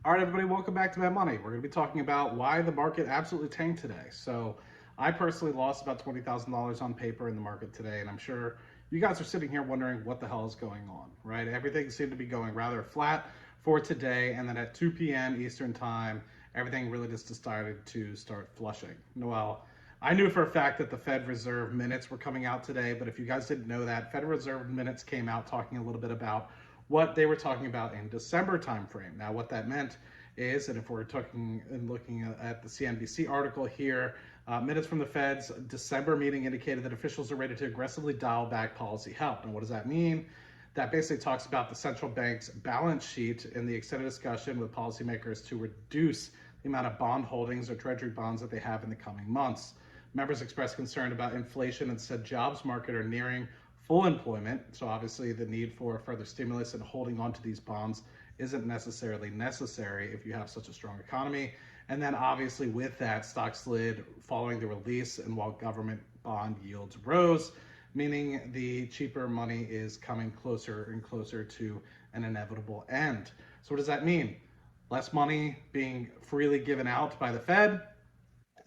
All right, everybody, welcome back to Mad Money. We're going to be talking about why the market absolutely tanked today. So, I personally lost about $20,000 on paper in the market today, and I'm sure you guys are sitting here wondering what the hell is going on, right? Everything seemed to be going rather flat for today, and then at 2 p.m. Eastern Time, everything really just decided to start flushing. Well, I knew for a fact that the Fed Reserve minutes were coming out today, but if you guys didn't know that, Fed Reserve minutes came out talking a little bit about what they were talking about in December timeframe. Now, what that meant is, and if we're talking and looking at the CNBC article here, minutes from the Fed's December meeting indicated that officials are ready to aggressively dial back policy help. And what does that mean? That basically talks about the central bank's balance sheet and the extended discussion with policymakers to reduce the amount of bond holdings or treasury bonds that they have in the coming months. Members expressed concern about inflation and said jobs market are nearing full employment. So obviously the need for further stimulus and holding on to these bonds isn't necessarily necessary if you have such a strong economy. And then obviously with that, stocks slid following the release and while government bond yields rose, meaning the cheaper money is coming closer and closer to an inevitable end. So what does that mean? Less money being freely given out by the Fed.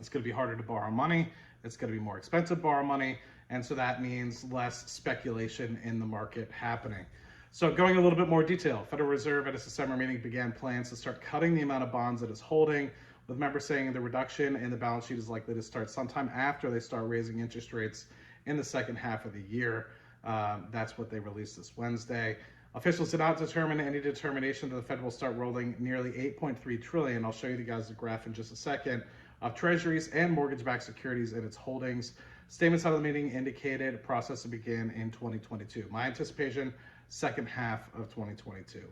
It's going to be harder to borrow money. It's going to be more expensive to borrow money. And so that means less speculation in the market happening. So going a little bit more detail, Federal Reserve at its December meeting began plans to start cutting the amount of bonds that it's holding, with members saying the reduction in the balance sheet is likely to start sometime after they start raising interest rates in the second half of the year. That's what they released this Wednesday. Officials did not determine any determination that the Fed will start rolling nearly 8.3 trillion. I'll show you guys the graph in just a second of treasuries and mortgage-backed securities in its holdings. Statements out of the meeting indicated a process to begin in 2022. My anticipation, second half of 2022.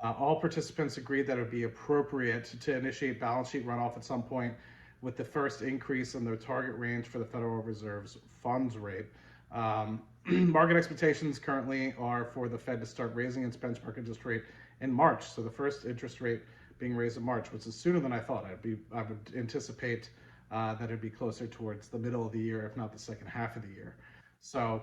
All participants agreed that it would be appropriate to initiate balance sheet runoff at some point with the first increase in the target range for the Federal Reserve's funds rate. Market expectations currently are for the Fed to start raising its benchmark interest rate in March. So the first interest rate being raised in March, which is sooner than I thought. I would anticipate that it'd be closer towards the middle of the year, if not the second half of the year. So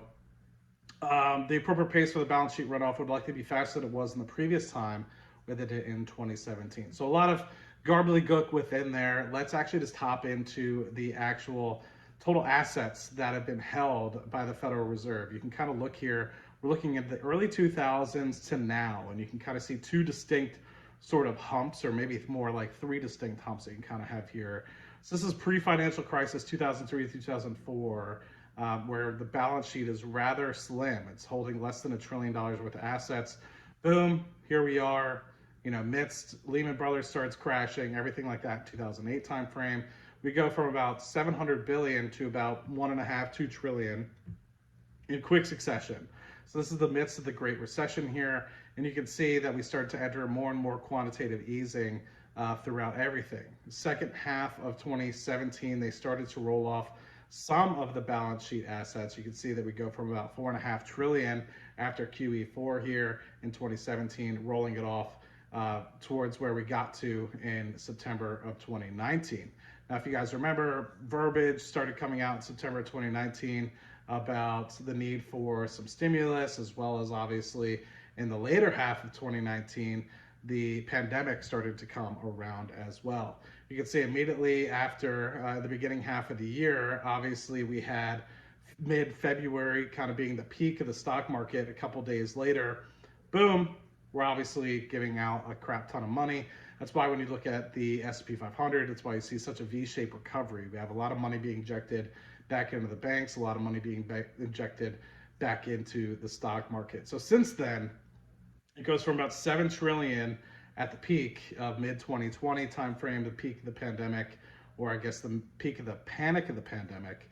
the appropriate pace for the balance sheet runoff would likely be faster than it was in the previous time with it in 2017. So a lot of gobbledygook within there. Let's actually just hop into the actual total assets that have been held by the Federal Reserve. You can kind of look here. We're looking at the early 2000s to now, and you can kind of see two distinct sort of humps, or maybe more like three distinct humps that you can kind of have here. So this is pre-financial crisis, 2003 to 2004, where the balance sheet is rather slim. It's holding less than $1 trillion worth of assets. Boom, here we are, midst Lehman Brothers starts crashing, everything like that, 2008 timeframe. We go from about 700 billion to about 1.5, 2 trillion in quick succession. So this is the midst of the Great Recession here, and you can see that we start to enter more and more quantitative easing throughout everything. The second half of 2017, they started to roll off some of the balance sheet assets. You can see that we go from about 4.5 trillion after QE4 here in 2017, rolling it off towards where we got to in September of 2019. Now, if you guys remember, verbiage started coming out in September 2019 about the need for some stimulus, as well as obviously in the later half of 2019, the pandemic started to come around as well. You can see immediately after the beginning half of the year, obviously we had mid-February kind of being the peak of the stock market. A couple days later, boom, we're obviously giving out a crap ton of money. That's why when you look at the S&P 500, that's why you see such a V-shaped recovery. We have a lot of money being injected back into the banks, a lot of money being injected back into the stock market. So since then, it goes from about 7 trillion at the peak of mid-2020 timeframe, the peak of the pandemic, or I guess the peak of the panic of the pandemic,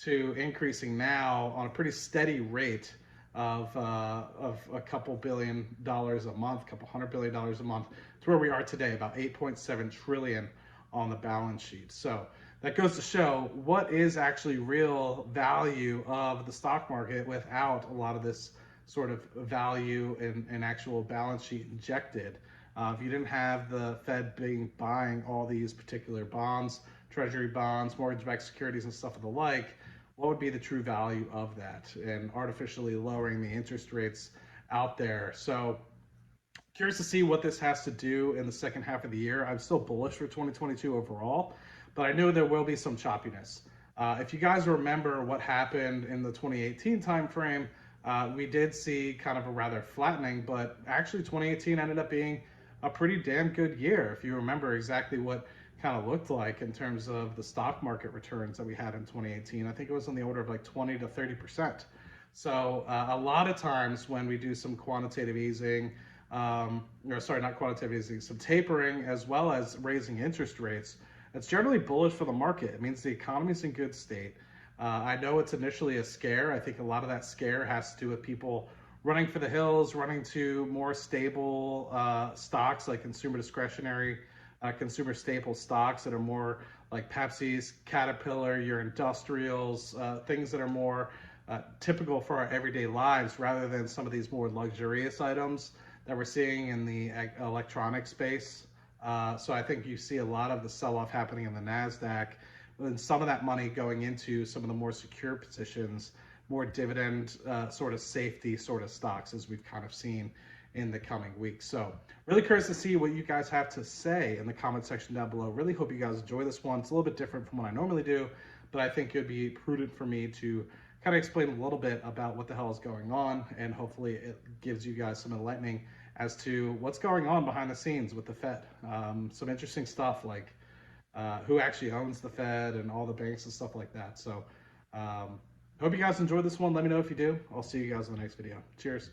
to increasing now on a pretty steady rate of a couple $1 billion a month, couple $100 billion a month, to where we are today, about 8.7 trillion on the balance sheet. So that goes to show what is actually real value of the stock market without a lot of this sort of value and actual balance sheet injected. If you didn't have the Fed buying all these particular bonds, treasury bonds, mortgage-backed securities and stuff of the like, what would be the true value of that, and artificially lowering the interest rates out there. So Curious to see what this has to do in the second half of the year. I'm still bullish for 2022 overall, but I know there will be some choppiness. If you guys remember what happened in the 2018 timeframe, we did see kind of a rather flattening, but actually 2018 ended up being a pretty damn good year. If you remember exactly what kind of looked like in terms of the stock market returns that we had in 2018, I think it was on the order of like 20 to 30%. So a lot of times when we do some quantitative easing, sorry, not quantitative easing, some tapering as well as raising interest rates, it's generally bullish for the market. It means the economy's in good state. I know it's initially a scare. I think a lot of that scare has to do with people running for the hills, running to more stable stocks like consumer discretionary, consumer staple stocks that are more like Pepsi's, Caterpillar, your industrials, things that are more typical for our everyday lives rather than some of these more luxurious items that we're seeing in the electronic space. So I think you see a lot of the sell-off happening in the NASDAQ, and some of that money going into some of the more secure positions, more dividend sort of safety sort of stocks as we've kind of seen in the coming weeks. So really curious to see what you guys have to say in the comment section down below. Really hope you guys enjoy this one. It's a little bit different from what I normally do, but I think it would be prudent for me to kind of explain a little bit about what the hell is going on, and hopefully it gives you guys some enlightening as to what's going on behind the scenes with the Fed. Some interesting stuff like who actually owns the Fed and all the banks and stuff like that. So hope you guys enjoyed this one. Let me know if you do. I'll see you guys in the next video. Cheers.